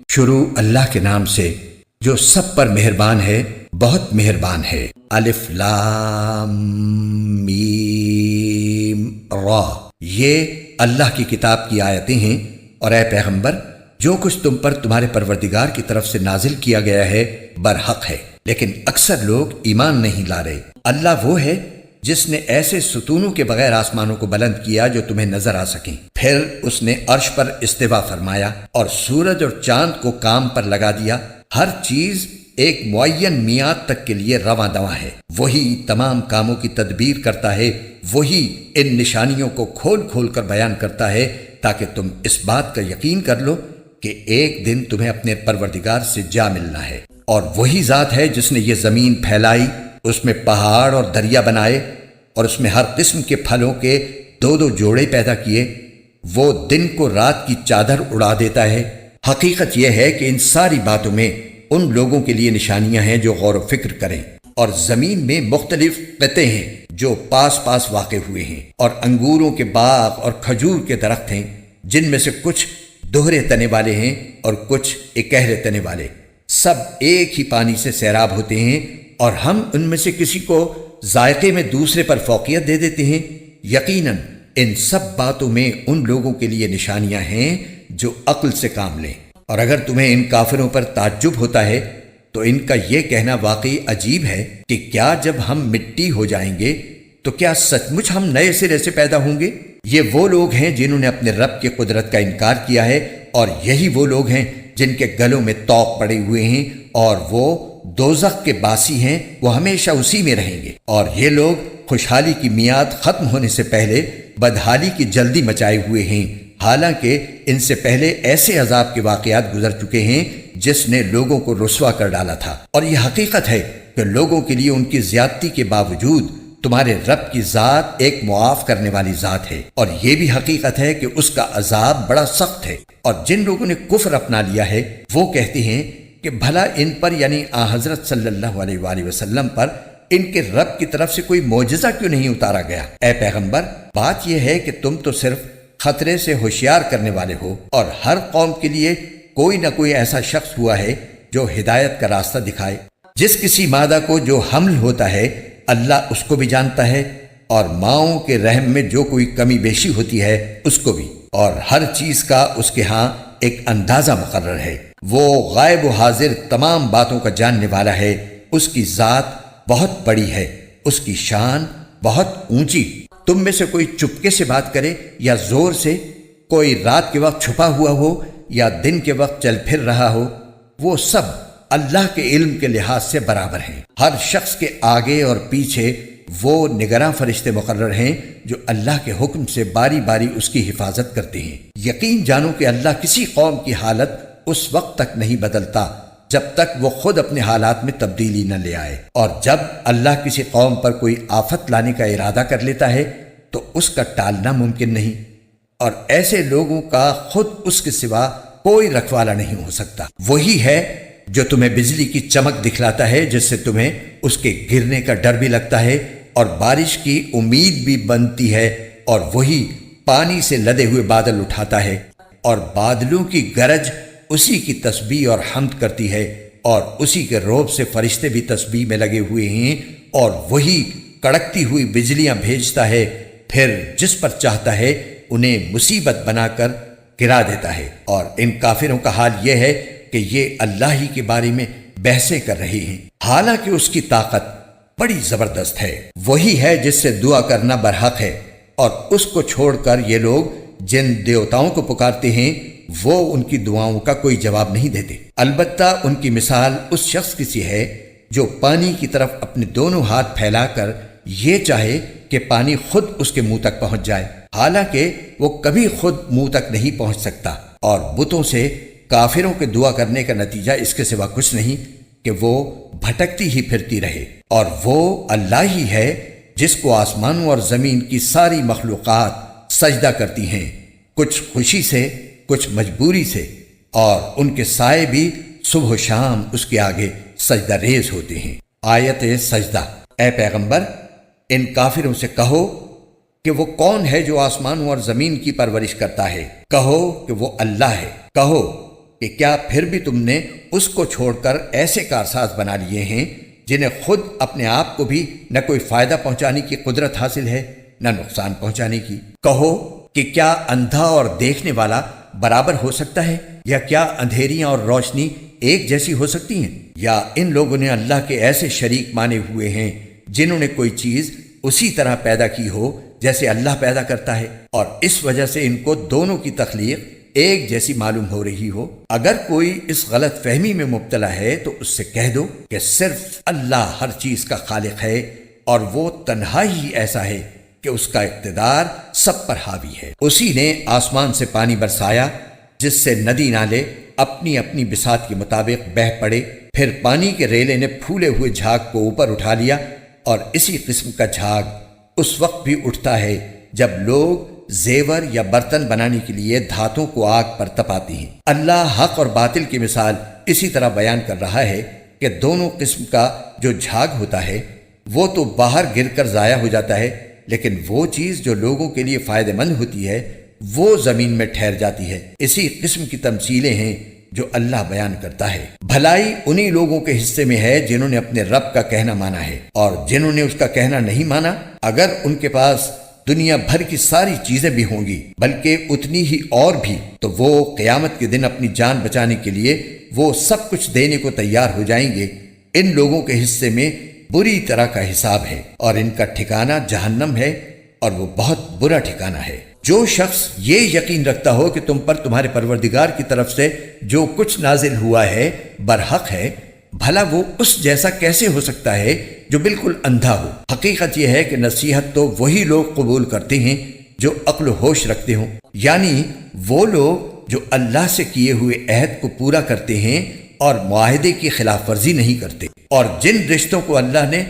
شروع اللہ کے نام سے جو سب پر مہربان ہے، بہت مہربان ہے۔ الف لام میم را، یہ اللہ کی کتاب کی آیتیں ہیں، اور اے پیغمبر جو کچھ تم پر تمہارے پروردگار کی طرف سے نازل کیا گیا ہے برحق ہے، لیکن اکثر لوگ ایمان نہیں لا رہے۔ اللہ وہ ہے جس نے ایسے ستونوں کے بغیر آسمانوں کو بلند کیا جو تمہیں نظر آ سکیں، پھر اس نے عرش پر استوا فرمایا اور سورج اور چاند کو کام پر لگا دیا۔ ہر چیز ایک معین میعاد تک کے لیے رواں دواں ہے۔ وہی تمام کاموں کی تدبیر کرتا ہے، وہی ان نشانیوں کو کھول کھول کر بیان کرتا ہے تاکہ تم اس بات کا یقین کر لو کہ ایک دن تمہیں اپنے پروردگار سے جا ملنا ہے۔ اور وہی ذات ہے جس نے یہ زمین پھیلائی، اس میں پہاڑ اور دریا بنائے، اور اس میں ہر قسم کے پھلوں کے دو دو جوڑے پیدا کیے۔ وہ دن کو رات کی چادر اڑا دیتا ہے۔ حقیقت یہ ہے کہ ان ساری باتوں میں ان لوگوں کے لیے نشانیاں ہیں جو غور و فکر کریں۔ اور زمین میں مختلف قطعے ہیں جو پاس پاس واقع ہوئے ہیں، اور انگوروں کے باغ اور کھجور کے درخت ہیں جن میں سے کچھ دوہرے تنے والے ہیں اور کچھ اکہرے تنے والے، سب ایک ہی پانی سے سیراب ہوتے ہیں، اور ہم ان میں سے کسی کو ذائقے میں دوسرے پر فوقیت دے دیتے ہیں۔ یقیناً ان سب باتوں میں ان لوگوں کے لیے نشانیاں ہیں جو عقل سے کام لیں۔ اور اگر تمہیں ان کافروں پر تعجب ہوتا ہے تو ان کا یہ کہنا واقعی عجیب ہے کہ کیا جب ہم مٹی ہو جائیں گے تو کیا سچ مچ ہم نئے سرے سے پیدا ہوں گے؟ یہ وہ لوگ ہیں جنہوں نے اپنے رب کی قدرت کا انکار کیا ہے، اور یہی وہ لوگ ہیں جن کے گلوں میں طوق پڑے ہوئے ہیں، اور وہ دوزخ کے باسی ہیں، وہ ہمیشہ اسی میں رہیں گے۔ اور یہ لوگ خوشحالی کی میعاد ختم ہونے سے پہلے بدحالی کی جلدی مچائے ہوئے ہیں، حالانکہ ان سے پہلے ایسے عذاب کے واقعات گزر چکے ہیں جس نے لوگوں کو رسوا کر ڈالا تھا۔ اور یہ حقیقت ہے کہ لوگوں کے لیے ان کی زیادتی کے باوجود تمہارے رب کی ذات ایک معاف کرنے والی ذات ہے، اور یہ بھی حقیقت ہے کہ اس کا عذاب بڑا سخت ہے۔ اور جن لوگوں نے کفر اپنا لیا ہے وہ کہتے ہیں کہ بھلا ان پر یعنی حضرت صلی اللہ علیہ وآلہ وسلم پر ان کے رب کی طرف سے کوئی معجزہ کیوں نہیں اتارا گیا؟ اے پیغمبر، بات یہ ہے کہ تم تو صرف خطرے سے ہوشیار کرنے والے ہو، اور ہر قوم کے لیے کوئی نہ کوئی ایسا شخص ہوا ہے جو ہدایت کا راستہ دکھائے۔ جس کسی مادہ کو جو حمل ہوتا ہے اللہ اس کو بھی جانتا ہے، اور ماؤں کے رحم میں جو کوئی کمی بیشی ہوتی ہے اس کو بھی، اور ہر چیز کا اس کے ہاں ایک اندازہ مقرر ہے۔ وہ غائب و حاضر تمام باتوں کا جاننے والا ہے۔ اس کی ذات بہت بڑی ہے، اس کی شان بہت اونچی۔ تم میں سے کوئی چپکے سے بات کرے یا زور سے، کوئی رات کے وقت چھپا ہوا ہو یا دن کے وقت چل پھر رہا ہو، وہ سب اللہ کے علم کے لحاظ سے برابر ہیں۔ ہر شخص کے آگے اور پیچھے وہ نگراں فرشتے مقرر ہیں جو اللہ کے حکم سے باری باری اس کی حفاظت کرتے ہیں۔ یقین جانو کہ اللہ کسی قوم کی حالت اس وقت تک نہیں بدلتا جب تک وہ خود اپنے حالات میں تبدیلی نہ لے آئے، اور جب اللہ کسی قوم پر کوئی آفت لانے کا ارادہ کر لیتا ہے تو اس کا ٹالنا ممکن نہیں، اور ایسے لوگوں کا خود اس کے سوا کوئی رکھوالا نہیں ہو سکتا۔ وہی ہے جو تمہیں بجلی کی چمک دکھلاتا ہے جس سے تمہیں اس کے گرنے کا ڈر بھی لگتا ہے اور بارش کی امید بھی بنتی ہے، اور وہی پانی سے لدے ہوئے بادل اٹھاتا ہے، اور بادلوں کی گرج اسی کی تسبیح اور حمد کرتی ہے، اور اسی کے رعب سے فرشتے بھی تسبیح میں لگے ہوئے ہیں، اور وہی کڑکتی ہوئی بجلیاں بھیجتا ہے، پھر جس پر چاہتا ہے انہیں مصیبت بنا کر گرا دیتا ہے۔ اور ان کافروں کا حال یہ ہے کہ یہ اللہ ہی کے بارے میں بحثیں کر رہے ہیں، حالانکہ اس کی طاقت بڑی زبردست ہے۔ وہی ہے جس سے دعا کرنا برحق ہے، اور اس کو چھوڑ کر یہ لوگ جن دیوتاؤں کو پکارتے ہیں وہ ان کی دعاؤں کا کوئی جواب نہیں دیتے۔ البتہ ان کی مثال اس شخص کی سی ہے جو پانی کی طرف اپنے دونوں ہاتھ پھیلا کر یہ چاہے کہ پانی خود اس کے منہ تک پہنچ جائے، حالانکہ وہ کبھی خود منہ تک نہیں پہنچ سکتا۔ اور بتوں سے کافروں کے دعا کرنے کا نتیجہ اس کے سوا کچھ نہیں کہ وہ بھٹکتی ہی پھرتی رہے۔ اور وہ اللہ ہی ہے جس کو آسمانوں اور زمین کی ساری مخلوقات سجدہ کرتی ہیں، کچھ خوشی سے کچھ مجبوری سے، اور ان کے سائے بھی صبح و شام اس کے آگے سجدہ ریز ہوتے ہیں۔ آیت سجدہ۔ اے پیغمبر، ان کافروں سے کہو کہ وہ کون ہے جو آسمانوں اور زمین کی پرورش کرتا ہے؟ کہو کہ وہ اللہ ہے۔ کہو کہ کیا پھر بھی تم نے اس کو چھوڑ کر ایسے کارساز بنا لیے ہیں جنہیں خود اپنے آپ کو بھی نہ کوئی فائدہ پہنچانے کی قدرت حاصل ہے نہ نقصان پہنچانے کی؟ کہو کہ کیا اندھا اور دیکھنے والا برابر ہو سکتا ہے؟ یا کیا اندھیریاں اور روشنی ایک جیسی ہو سکتی ہیں؟ یا ان لوگوں نے اللہ کے ایسے شریک مانے ہوئے ہیں جنہوں نے کوئی چیز اسی طرح پیدا کی ہو جیسے اللہ پیدا کرتا ہے، اور اس وجہ سے ان کو دونوں کی تخلیق ایک جیسی معلوم ہو رہی ہو؟ اگر کوئی اس غلط فہمی میں مبتلا ہے تو اس سے کہہ دو کہ صرف اللہ ہر چیز کا خالق ہے، اور وہ تنہا ہی ایسا ہے کہ اس کا اقتدار سب پر حاوی ہے۔ اسی نے آسمان سے پانی برسایا جس سے ندی نالے اپنی اپنی بساط کے مطابق بہہ پڑے، پھر پانی کے ریلے نے پھولے ہوئے جھاگ کو اوپر اٹھا لیا، اور اسی قسم کا جھاگ اس وقت بھی اٹھتا ہے جب لوگ زیور یا برتن بنانے کے لیے دھاتوں کو آگ پر تپاتی ہیں۔ اللہ حق اور باطل کی مثال اسی طرح بیان کر رہا ہے کہ دونوں قسم کا جو جھاگ ہوتا ہے وہ تو باہر گر کر ضائع ہو جاتا ہے، لیکن وہ چیز جو لوگوں کے لیے فائدہ مند ہوتی ہے وہ زمین میں ٹھہر جاتی ہے۔ اسی قسم کی تمثیلیں ہیں جو اللہ بیان کرتا ہے۔ بھلائی انہی لوگوں کے حصے میں ہے جنہوں نے اپنے رب کا کہنا مانا ہے، اور جنہوں نے اس کا کہنا نہیں مانا، اگر ان کے پاس دنیا بھر کی ساری چیزیں بھی ہوں گی بلکہ اتنی ہی اور بھی، تو وہ قیامت کے دن اپنی جان بچانے کے لیے وہ سب کچھ دینے کو تیار ہو جائیں گے۔ ان لوگوں کے حصے میں بری طرح کا حساب ہے، اور ان کا ٹھکانہ جہنم ہے، اور وہ بہت برا ٹھکانہ ہے۔ جو شخص یہ یقین رکھتا ہو کہ تم پر تمہارے پروردگار کی طرف سے جو کچھ نازل ہوا ہے برحق ہے، بھلا وہ اس جیسا کیسے ہو سکتا ہے جو بالکل اندھا ہو؟ حقیقت یہ ہے کہ نصیحت تو وہی لوگ قبول کرتے ہیں جو عقل و ہوش رکھتے ہوں، یعنی وہ لوگ جو اللہ سے کیے ہوئے عہد کو پورا کرتے ہیں اور معاہدے کی خلاف ورزی نہیں کرتے، اور جن رشتوں کو اللہ نے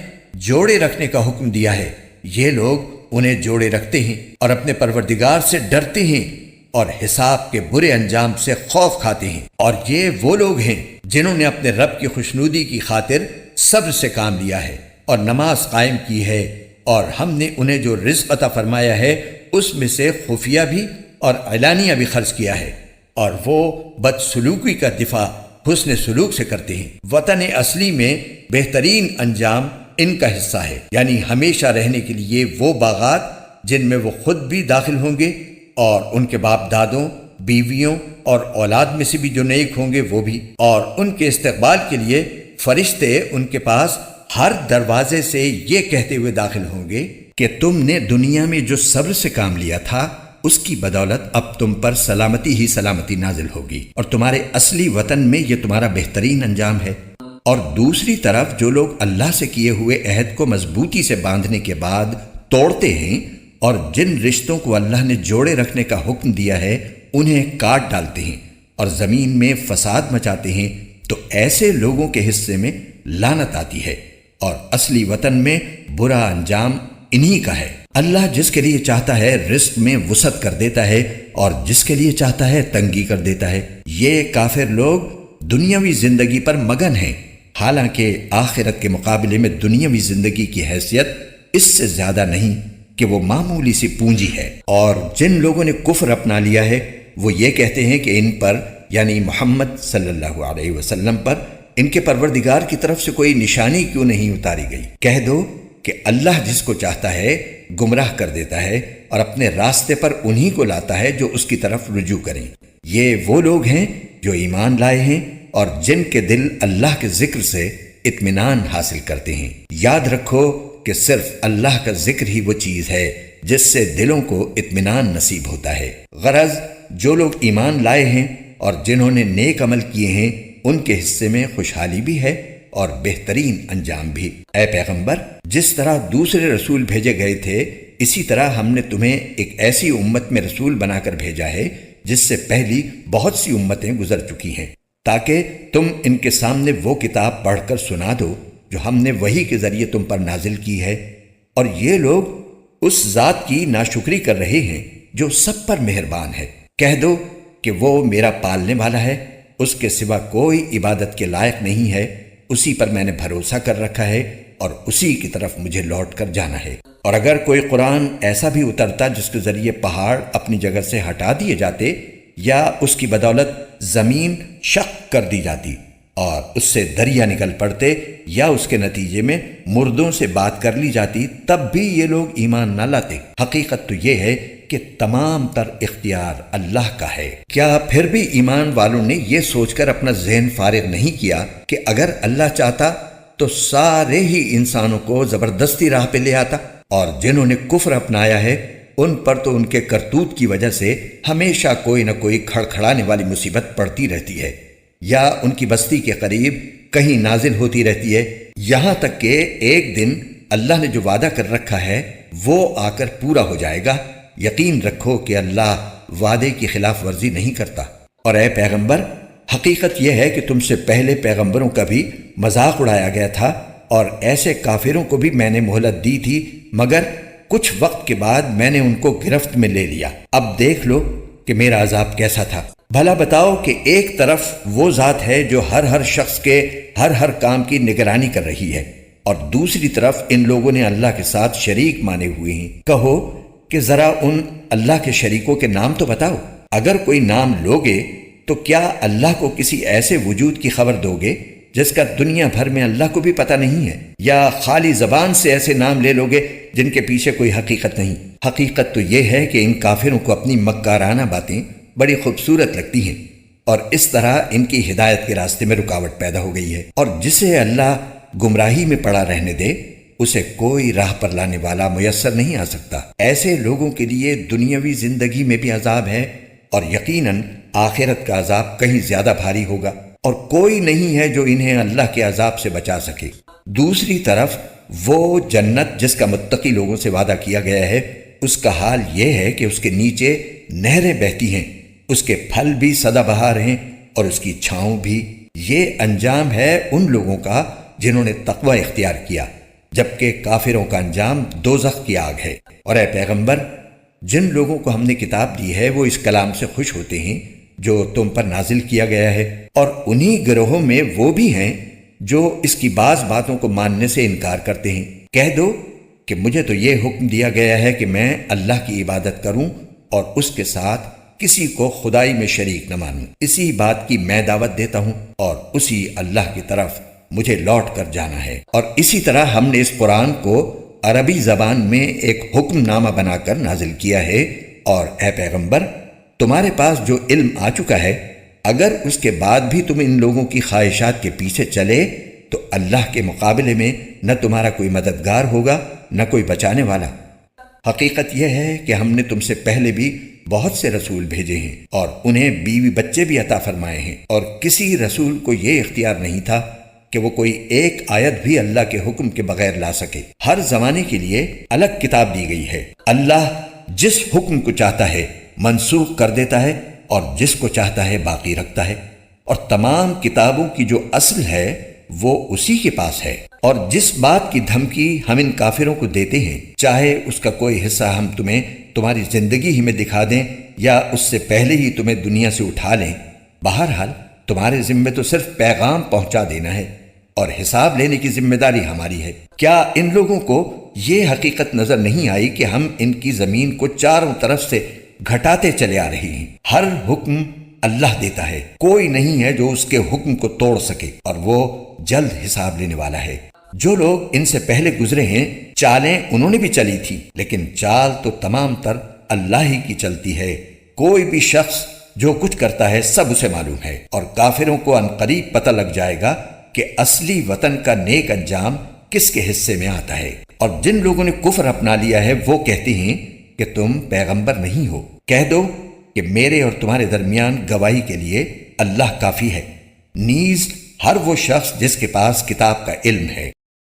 جوڑے رکھنے کا حکم دیا ہے یہ لوگ انہیں جوڑے رکھتے ہیں اور اپنے پروردگار سے ڈرتے ہیں اور حساب کے برے انجام سے خوف کھاتے ہیں۔ اور یہ وہ لوگ ہیں جنہوں نے اپنے رب کی خوشنودی کی خاطر صبر سے کام لیا ہے اور نماز قائم کی ہے، اور ہم نے انہیں جو رزق عطا فرمایا ہے اس میں سے خفیہ بھی اور علانیہ بھی خرچ کیا ہے، اور وہ بدسلوکی کا دفاع حسن سلوک سے کرتے ہیں۔ وطن اصلی میں بہترین انجام ان کا حصہ ہے، یعنی ہمیشہ رہنے کے لیے وہ باغات جن میں وہ خود بھی داخل ہوں گے، اور ان کے باپ دادوں، بیویوں اور اولاد میں سے بھی جو نیک ہوں گے وہ بھی، اور ان کے استقبال کے لیے فرشتے ان کے پاس ہر دروازے سے یہ کہتے ہوئے داخل ہوں گے کہ تم نے دنیا میں جو صبر سے کام لیا تھا اس کی بدولت اب تم پر سلامتی ہی سلامتی نازل ہوگی، اور تمہارے اصلی وطن میں یہ تمہارا بہترین انجام ہے۔ اور دوسری طرف جو لوگ اللہ سے کیے ہوئے عہد کو مضبوطی سے باندھنے کے بعد توڑتے ہیں اور جن رشتوں کو اللہ نے جوڑے رکھنے کا حکم دیا ہے انہیں کاٹ ڈالتے ہیں اور زمین میں فساد مچاتے ہیں، تو ایسے لوگوں کے حصے میں لعنت آتی ہے، اور اصلی وطن میں برا انجام انہی کا ہے۔ اللہ جس کے لیے چاہتا ہے رزق میں وسعت کر دیتا ہے، اور جس کے لیے چاہتا ہے تنگی کر دیتا ہے۔ یہ کافر لوگ دنیاوی زندگی پر مگن ہیں، حالانکہ آخرت کے مقابلے میں دنیاوی زندگی کی حیثیت اس سے زیادہ نہیں کہ وہ معمولی سی پونجی ہے۔ اور جن لوگوں نے کفر اپنا لیا ہے وہ یہ کہتے ہیں کہ ان پر، یعنی محمد صلی اللہ علیہ وسلم پر، ان کے پروردگار کی طرف سے کوئی نشانی کیوں نہیں اتاری گئی؟ کہہ دو کہ اللہ جس کو چاہتا ہے گمراہ کر دیتا ہے اور اپنے راستے پر انہی کو لاتا ہے جو اس کی طرف رجوع کریں۔ یہ وہ لوگ ہیں جو ایمان لائے ہیں اور جن کے دل اللہ کے ذکر سے اطمینان حاصل کرتے ہیں۔ یاد رکھو کہ صرف اللہ کا ذکر ہی وہ چیز ہے جس سے دلوں کو اطمینان نصیب ہوتا ہے۔ غرض جو لوگ ایمان لائے ہیں اور جنہوں نے نیک عمل کیے ہیں ان کے حصے میں خوشحالی بھی ہے اور بہترین انجام بھی۔ اے پیغمبر، جس طرح دوسرے رسول بھیجے گئے تھے اسی طرح ہم نے تمہیں ایک ایسی امت میں رسول بنا کر بھیجا ہے جس سے پہلی بہت سی امتیں گزر چکی ہیں، تاکہ تم ان کے سامنے وہ کتاب پڑھ کر سنا دو جو ہم نے وحی کے ذریعے تم پر نازل کی ہے، اور یہ لوگ اس ذات کی ناشکری کر رہے ہیں جو سب پر مہربان ہے۔ کہہ دو کہ وہ میرا پالنے والا ہے، اس کے سوا کوئی عبادت کے لائق نہیں ہے، اسی پر میں نے بھروسہ کر رکھا ہے اور اسی کی طرف مجھے لوٹ کر جانا ہے۔ اور اگر کوئی قرآن ایسا بھی اترتا جس کے ذریعے پہاڑ اپنی جگہ سے ہٹا دیے جاتے یا اس کی بدولت زمین شق کر دی جاتی اور اس سے دریا نکل پڑتے یا اس کے نتیجے میں مردوں سے بات کر لی جاتی، تب بھی یہ لوگ ایمان نہ لاتے۔ حقیقت تو یہ ہے کہ تمام تر اختیار اللہ کا ہے۔ کیا پھر بھی ایمان والوں نے یہ سوچ کر اپنا ذہن فارغ نہیں کیا کہ اگر اللہ چاہتا تو سارے ہی انسانوں کو زبردستی راہ پہ لے آتا؟ اور جنہوں نے کفر اپنایا ہے ان پر تو ان کے کرتوت کی وجہ سے ہمیشہ کوئی نہ کوئی کھڑکھڑانے والی مصیبت پڑتی رہتی ہے، یا ان کی بستی کے قریب کہیں نازل ہوتی رہتی ہے، یہاں تک کہ ایک دن اللہ نے جو وعدہ کر رکھا ہے وہ آ کر پورا ہو جائے گا۔ یقین رکھو کہ اللہ وعدے کی خلاف ورزی نہیں کرتا۔ اور اے پیغمبر، حقیقت یہ ہے کہ تم سے پہلے پیغمبروں کا بھی مذاق اڑایا گیا تھا، اور ایسے کافروں کو بھی میں نے مہلت دی تھی، مگر کچھ وقت کے بعد میں نے ان کو گرفت میں لے لیا۔ اب دیکھ لو کہ میرا عذاب کیسا تھا۔ بھلا بتاؤ کہ ایک طرف وہ ذات ہے جو ہر شخص کے ہر کام کی نگرانی کر رہی ہے، اور دوسری طرف ان لوگوں نے اللہ کے ساتھ شریک مانے ہوئے ہیں۔ کہو کہ ذرا ان اللہ کے شریکوں کے نام تو بتاؤ۔ اگر کوئی نام لوگے تو کیا اللہ کو کسی ایسے وجود کی خبر دو گے جس کا دنیا بھر میں اللہ کو بھی پتہ نہیں ہے، یا خالی زبان سے ایسے نام لے لوگے جن کے پیچھے کوئی حقیقت نہیں؟ حقیقت تو یہ ہے کہ ان کافروں کو اپنی مکارانہ باتیں بڑی خوبصورت لگتی ہیں، اور اس طرح ان کی ہدایت کے راستے میں رکاوٹ پیدا ہو گئی ہے، اور جسے اللہ گمراہی میں پڑا رہنے دے اسے کوئی راہ پر لانے والا میسر نہیں آ سکتا۔ ایسے لوگوں کے لیے دنیاوی زندگی میں بھی عذاب ہے، اور یقیناً آخرت کا عذاب کہیں زیادہ بھاری ہوگا، اور کوئی نہیں ہے جو انہیں اللہ کے عذاب سے بچا سکے۔ دوسری طرف وہ جنت جس کا متقی لوگوں سے وعدہ کیا گیا ہے، اس کا حال یہ ہے کہ اس کے نیچے نہریں بہتی ہیں، اس کے پھل بھی سدا بہار ہیں اور اس کی چھاؤں بھی۔ یہ انجام ہے ان لوگوں کا جنہوں نے تقوی اختیار کیا، جبکہ کافروں کا انجام دوزخ کی آگ ہے۔ اور اے پیغمبر، جن لوگوں کو ہم نے کتاب دی ہے وہ اس کلام سے خوش ہوتے ہیں جو تم پر نازل کیا گیا ہے، اور انہی گروہوں میں وہ بھی ہیں جو اس کی بعض باتوں کو ماننے سے انکار کرتے ہیں۔ کہہ دو کہ مجھے تو یہ حکم دیا گیا ہے کہ میں اللہ کی عبادت کروں اور اس کے ساتھ کسی کو خدائی میں شریک نہ مانوں۔ اسی بات کی میں دعوت دیتا ہوں، اور اسی اللہ کی طرف مجھے لوٹ کر جانا ہے۔ اور اسی طرح ہم نے اس قرآن کو عربی زبان میں ایک حکم نامہ بنا کر نازل کیا ہے۔ اور اے پیغمبر، تمہارے پاس جو علم آ چکا ہے، اگر اس کے بعد بھی تم ان لوگوں کی خواہشات کے پیچھے چلے تو اللہ کے مقابلے میں نہ تمہارا کوئی مددگار ہوگا نہ کوئی بچانے والا۔ حقیقت یہ ہے کہ ہم نے تم سے پہلے بھی بہت سے رسول بھیجے ہیں اور انہیں بیوی بچے بھی عطا فرمائے ہیں، اور کسی رسول کو یہ اختیار نہیں تھا کہ وہ کوئی ایک آیت بھی اللہ کے حکم کے بغیر لا سکے۔ ہر زمانے کے لیے الگ کتاب دی گئی ہے۔ اللہ جس حکم کو چاہتا ہے منسوخ کر دیتا ہے اور جس کو چاہتا ہے باقی رکھتا ہے، اور تمام کتابوں کی جو اصل ہے وہ اسی کے پاس ہے۔ اور جس بات کی دھمکی ہم ان کافروں کو دیتے ہیں، چاہے اس کا کوئی حصہ ہم تمہیں تمہاری زندگی ہی میں دکھا دیں یا اس سے پہلے ہی تمہیں دنیا سے اٹھا لیں، بہرحال تمہارے ذمے تو صرف پیغام پہنچا دینا ہے، اور حساب لینے کی ذمہ داری ہماری ہے۔ کیا ان لوگوں کو یہ حقیقت نظر نہیں آئی کہ ہم ان کی زمین کو چاروں طرف سے گھٹاتے چلے آ رہے ہیں؟ ہر حکم اللہ دیتا ہے، کوئی نہیں ہے جو اس کے حکم کو توڑ سکے، اور وہ جلد حساب لینے والا ہے۔ جو لوگ ان سے پہلے گزرے ہیں، چالیں انہوں نے بھی چلی تھی، لیکن چال تو تمام تر اللہ ہی کی چلتی ہے۔ کوئی بھی شخص جو کچھ کرتا ہے سب اسے معلوم ہے، اور کافروں کو عنقریب پتہ لگ جائے گا کہ اصلی وطن کا نیک انجام کس کے حصے میں آتا ہے۔ اور جن لوگوں نے کفر اپنا لیا ہے وہ کہتے ہیں کہ تم پیغمبر نہیں ہو۔ کہہ دو کہ میرے اور تمہارے درمیان گواہی کے لیے اللہ کافی ہے، نیز ہر وہ شخص جس کے پاس کتاب کا علم ہے۔